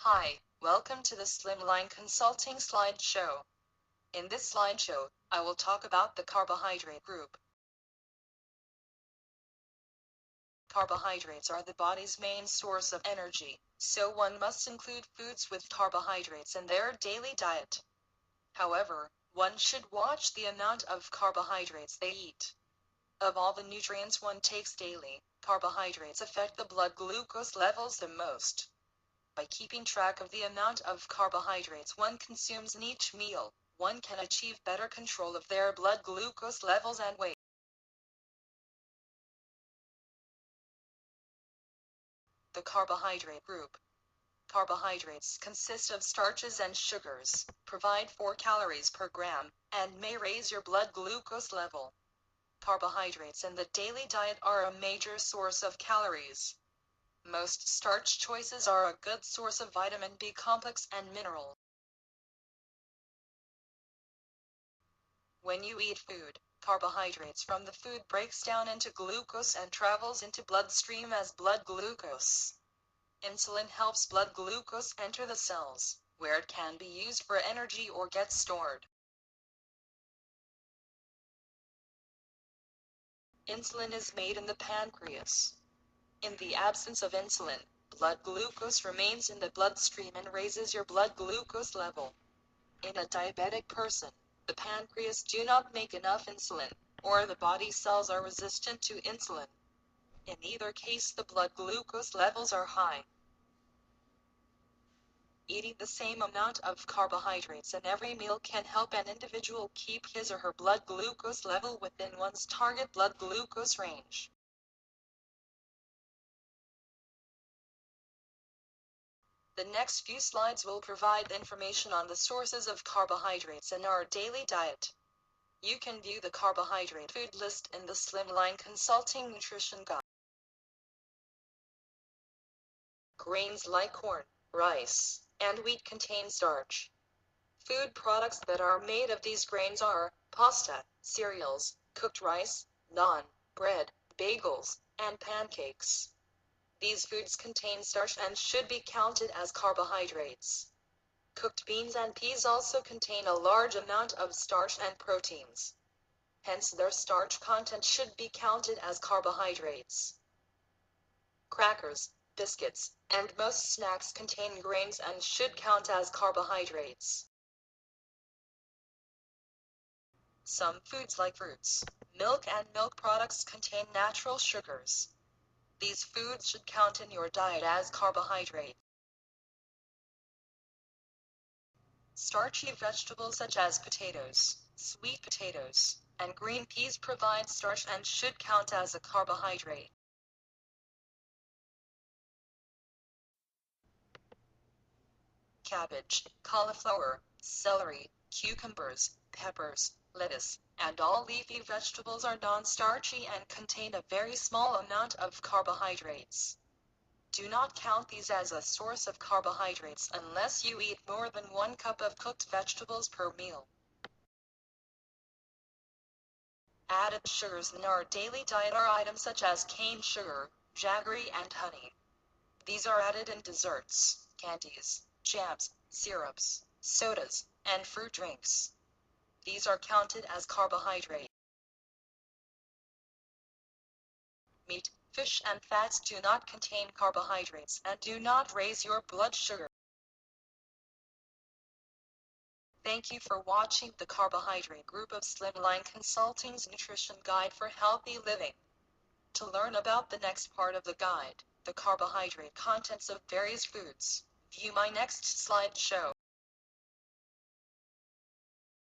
Hi, welcome to the Slimline Consulting slideshow. In this slideshow, I will talk about the carbohydrate group. Carbohydrates are the body's main source of energy, so one must include foods with carbohydrates in their daily diet. However, one should watch the amount of carbohydrates they eat. Of all the nutrients one takes daily, carbohydrates affect the blood glucose levels the most. By keeping track of the amount of carbohydrates one consumes in each meal, one can achieve better control of their blood glucose levels and weight. The carbohydrate group. Carbohydrates consist of starches and sugars, provide 4 calories per gram, and may raise your blood glucose level. Carbohydrates in the daily diet are a major source of calories. Most starch choices are a good source of vitamin B complex and minerals. When you eat food, carbohydrates from the food breaks down into glucose and travels into bloodstream as blood glucose. Insulin helps blood glucose enter the cells, where it can be used for energy or get stored. Insulin is made in the pancreas. In the absence of insulin, blood glucose remains in the bloodstream and raises your blood glucose level. In a diabetic person, the pancreas do not make enough insulin, or the body cells are resistant to insulin. In either case, the blood glucose levels are high. Eating the same amount of carbohydrates in every meal can help an individual keep his or her blood glucose level within one's target blood glucose range. The next few slides will provide information on the sources of carbohydrates in our daily diet. You can view the carbohydrate food list in the Slimline Consulting Nutrition Guide. Grains like corn, rice, and wheat contain starch. Food products that are made of these grains are pasta, cereals, cooked rice, naan, bread, bagels, and pancakes. These foods contain starch and should be counted as carbohydrates. Cooked beans and peas also contain a large amount of starch and proteins. Hence their starch content should be counted as carbohydrates. Crackers, biscuits, and most snacks contain grains and should count as carbohydrates. Some foods like fruits, milk and milk products contain natural sugars. These foods should count in your diet as carbohydrate. Starchy vegetables such as potatoes, sweet potatoes, and green peas provide starch and should count as a carbohydrate. Cabbage, cauliflower, celery, cucumbers, peppers, lettuce, and all leafy vegetables are non-starchy and contain a very small amount of carbohydrates. Do not count these as a source of carbohydrates unless you eat more than 1 cup of cooked vegetables per meal. Added sugars in our daily diet are items such as cane sugar, jaggery, and honey. These are added in desserts, candies, jams, syrups, sodas, and fruit drinks. These are counted as carbohydrate. Meat, fish, and fats do not contain carbohydrates and do not raise your blood sugar. Thank you for watching the carbohydrate group of Slimline Consulting's Nutrition Guide for Healthy Living. To learn about the next part of the guide, the carbohydrate contents of various foods, view my next slideshow.